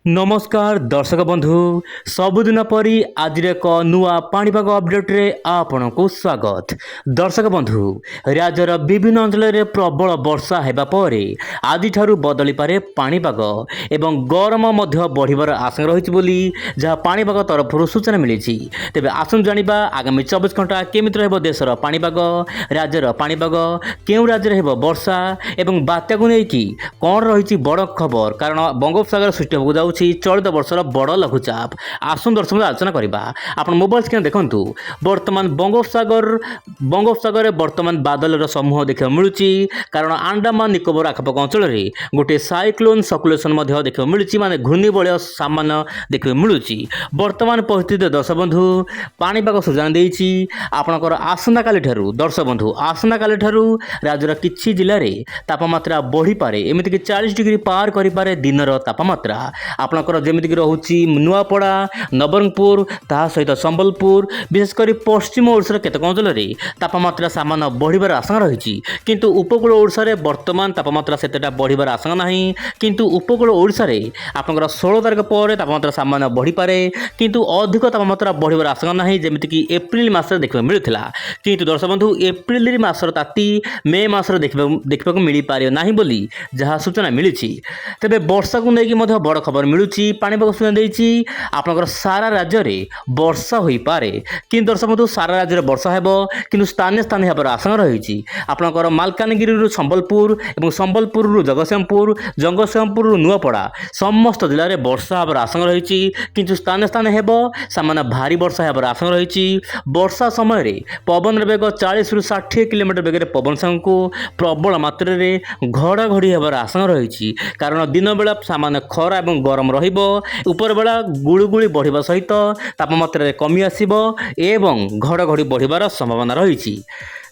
नमस्कार दर्शक बंधु सबुदिन परी आज एक नुआ पाणीपाग अपडेट्रे आपको स्वागत। दर्शक बंधु राज्यर विभिन्न अंचल में प्रबल वर्षा होगा पर आज बदली पारे पाणीपाग एवं गरम बढ़िबार आशंका रही जहाँ पाणीपाग तरफ सूचना मिली। तेज आसु जाना आगामी 24 घंटा केमी देशर पाणीपाग राज्यर पाणीपाग क्यों राज्य वर्षा एवं बात्या को लेकिन कौन रही बड़ खबर कारण बंगोपसागर सृष्टि होगा जाऊँ चलित वर्षर बड़ लघुचाप। आसु दर्शक आलोचना करवा आप मोबाइल स्क्रीन देखूँ बर्तमान बंगोपसागर बर्तमान बादल समूह देखा मिलूँ कारण अंडमान निकोबर आखपाख अंचल में गोटे साइक्लोन सर्कुलेशन देखा मिलूँ माने घूर्णिबलय सामान्य देखा मिलूँ। बर्तमान परिस्थिति दर्शक बंधु पाणीपाग सूचना देती आपणकर आसंता काली दर्शक बंधु आसंता काली राज्यर किछि जिले में तापमात्रा बढ़ी पारे एमतीक 40 डिग्री पार करें दिनर तापमात्रा आपणकर जमीक रोचे नुआपड़ा नवरंगपुर ता सहित संबलपुर विशेषकर पश्चिम ओडिशार केतक अंचल में तापमात्रा सामान्य बढ़िबार आशंका रही किंतु उपकूल ओडिशा रे वर्तमान तापमात्रा सेतेटा बढ़िबार आशंका नहीं किंतु उपकूल ओडिशा रे आपणकर 16 तारिख पर तापमात्रा सामान्य बढ़ी पारे किंतु अधिक तापमात्रा बढ़िबार आशंका नहीं जमीक एप्रिल मास देखा मिलूला किंतु दर्शक बंधु एप्रिल मासर ताती मे मासर देखा मिल पारे ना बोली जहाँ सूचना मिली। तेज वर्षा को लेकिन बड़ खबर मिलूँ पाणीपाग सूचना देती आपंकर सारा राज्य में वर्षा हो पारे कि दर्शक बंधु सारा राज्य में वर्षा हो कि स्थानीय स्थानीय होवर आशंका रही आपंकर मालकानगिरी संबलपुर और संबलपुर जगतसिंहपुर नुआपड़ा समस्त जिले में वर्षा होवर आशंका रही किंतु स्थानीय स्थानीय हो सामान्य भारी वर्षा होवर आशंका रही। वर्षा समय पवन बेग 40 ରୁ 60 किलोमीटर बेगे पवन संघ को प्रबल मात्रा घड़ाघड़ी होवर आशंका रही कारण दिन बेला सामान्य खरा और गरम रपर बेला गुड़गुड़ी बढ़िया सहित तापमात्रा कमी आसब एवं घड़घड़ी बढ़िबार संभावना रही।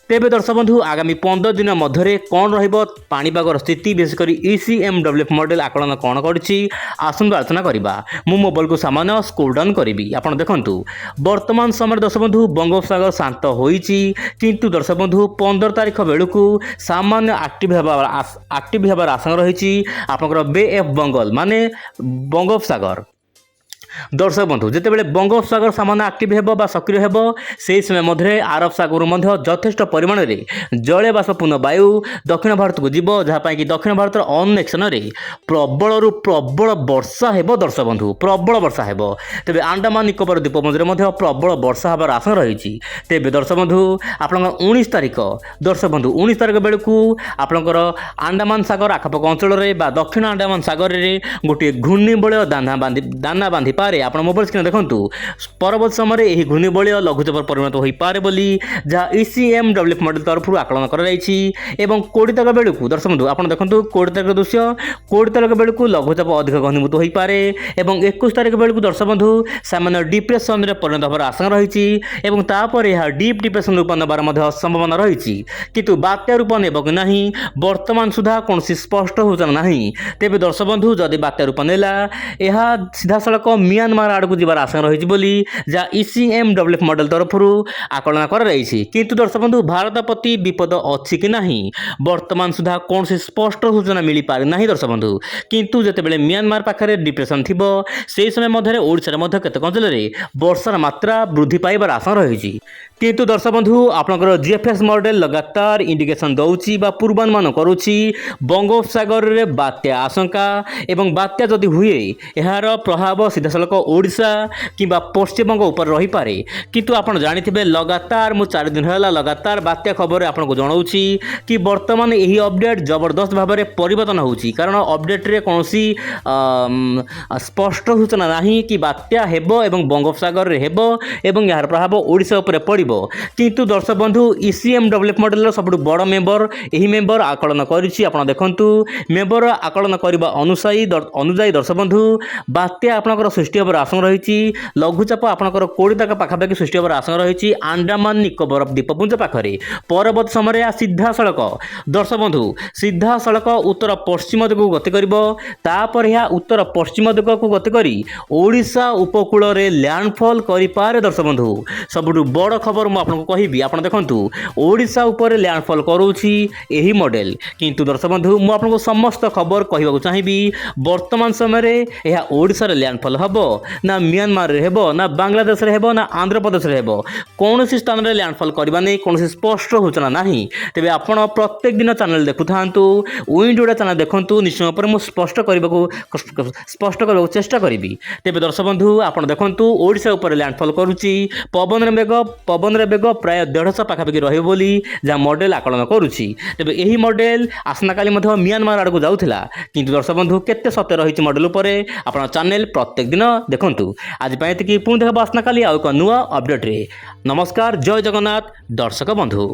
तेबे दर्शक बंधु आगामी 15 दिन मध्य कौन रहीपागर स्थिति विशेषकर ECMWF मॉडल आकलन कौन करुच्ची आसंतु आलोचना करवा मु मोबाइल को सामान्य स्क्रोल डाउन करी आप देखु वर्तमान समय दर्शक बंधु बंगोपसागर शांत होइछि किंतु दर्शक बंधु 15 तारिख बेलू सामान्य आक्टिव होबार आशंका रही आपंकर बे ऑफ बंगाल माने बंगोपसागर। दर्शक बंधु जितेबाला बंगोपसागर सामान्य आक्टिव होगा सक्रिय हो से समय मध्य आरब सागर यथेष्ट परिमाण में जलीय बाष्पूर्ण वायु दक्षिण भारत को जीव जहाँपाई कि दक्षिण भारत अनेक स्थान में प्रबल प्रबल वर्षा हो दर्शक बंधु प्रबल वर्षा हो तेज अंडमान निकोबर द्वीपपुंज में प्रबल वर्षा होबार आशंका रही। तेज दर्शक बंधु आप 19 तारिख दर्शक बंधु 19 तारिख बेलू आपंकर अंडमान सागर आखपाख अंचल में दक्षिण अंडमान सागर में गोटे घूर्णिबलय दाना बांधि पारे आप मोबाइल स्क्रीन देखूँ परवर्त समय यह घूर्णिबलय लघुचाप परिणत हो पारे बोली जहाँ ECMWF मॉडल तरफ आकलन कर 20 तारिख बेलू दर्शक बंधु आप देखो 20 तारिख दृश्य 20 तारिख बेलू लघुचाप अधिक घनीभूत हो पारे 21 तारिख बेलू दर्शक बंधु सामान्य डिप्रेसन में परिणत होबार आशंका रही तापर यह डीप डिप्रेसन रूप नेबार संभावना रही किंतु बात्या रूप नेब कि नहीं वर्तमान सुधा कौन स्पष्ट सूचना ना। तेज दर्शक बंधु जदि बात्या रूप नेला यह सीधा सड़क म्यांमार आड़ को जीवार आशंका रही बोली जहाँ ECMWF मॉडल तरफ आकलन कर किंतु दर्शक बंधु भारत प्रति विपद अच्छी कि नहीं वर्तमान सुधा कौन स्पष्ट सूचना मिल पारे ना दर्शक बंधु किंतु जितेबाला म्यांमार पाखे डिप्रेसन थी से समय मध्य ओडिशा केतक अंचल में वर्षार मात्रा वृद्धि पाइबार आशंका रही किंतु दर्शक बंधु आपंकर GFS मॉडल लगातार इंडिकेशन दौची पूर्वानुमान करुच्ची बंगोपसागर में बात्या आशंका एवं बात्या जदि हुए यार प्रभाव सीधा सड़क ओडिशा किंबा पश्चिमबंग उपर रही पारे किंतु आपण जानिथिबे लगातार मु 4 दिन होला लगातार बात्या खबर आपनको जणाउची कि वर्तमान यही अपडेट जबरदस्त भाव में परिवर्तन होउची कारण अपडेट रे कोनोसी स्पष्ट सूचना नाही कि बात्या हेबो एवं बंगोपसागर रे हेबो एवं यार प्रभाव ओडिशा उपर पड़िबो किंतु दर्शक बंधु ECMWF मॉडल सब बड़ मेम्बर यही मेम्बर आकलन करिछि आपण देखंतु मेम्बर आकलन करबा अनुसायी दर्शक बंधु बात्या आपनकर सृष्टि होबार आशंका रही लघुचाप आपंकर 20 तारिख पाखापाखि सृष्टि होबार आशंका रही अंडमान निकोबर द्वीपपुंज पाखे परवर्त समय सीधा सड़क दर्शक बंधु सीधा सड़क उत्तर पश्चिम दिग को गति कर उत्तर पश्चिम दिग को गति कर ओडिशा उपकूल में लैंडफॉल करे दर्शक बंधु सबुठ बड़ खबर खबर मु आपको कहबी आप देखु ओडिशा उपर लैंडफॉल करोची यही मॉडल किंतु दर्शक बंधु मु आपको समस्त खबर कहवाक चाहिए वर्तमान समय यह ओडिशा रे लैंडफॉल हम ना म्यांमार रे हेबो ना बांग्लादेश रे हेबो ना आंध्र प्रदेश रे हेबो कौन स्थान में लैंडफॉल करवा नहीं कौन स्पष्ट सूचना नहीं तेज आपण प्रत्येक दिन चैनल देखु था विंडोटा चैनल देखूँ निश्चय पर मुझे स्पष्ट करने चेष्टा करी तेज दर्शक बंधु आप देखूँ ओडिशा उपर लैंडफॉल करुच्ची पवन बेग प्राय 150 पाखापाखि रही जहाँ मॉडल आकलन करुच्ची तेज यही मॉडल आसना काली म्यांमार आड़ को जाऊला किंतु दर्शक बंधु केते सत्य रही मॉडल उपर आप चैनल प्रत्येक दिन देखूँ आज पुणी देखा आसना काली आउ एक नुआ अपडेट रे। नमस्कार, जय जगन्नाथ दर्शक बंधु।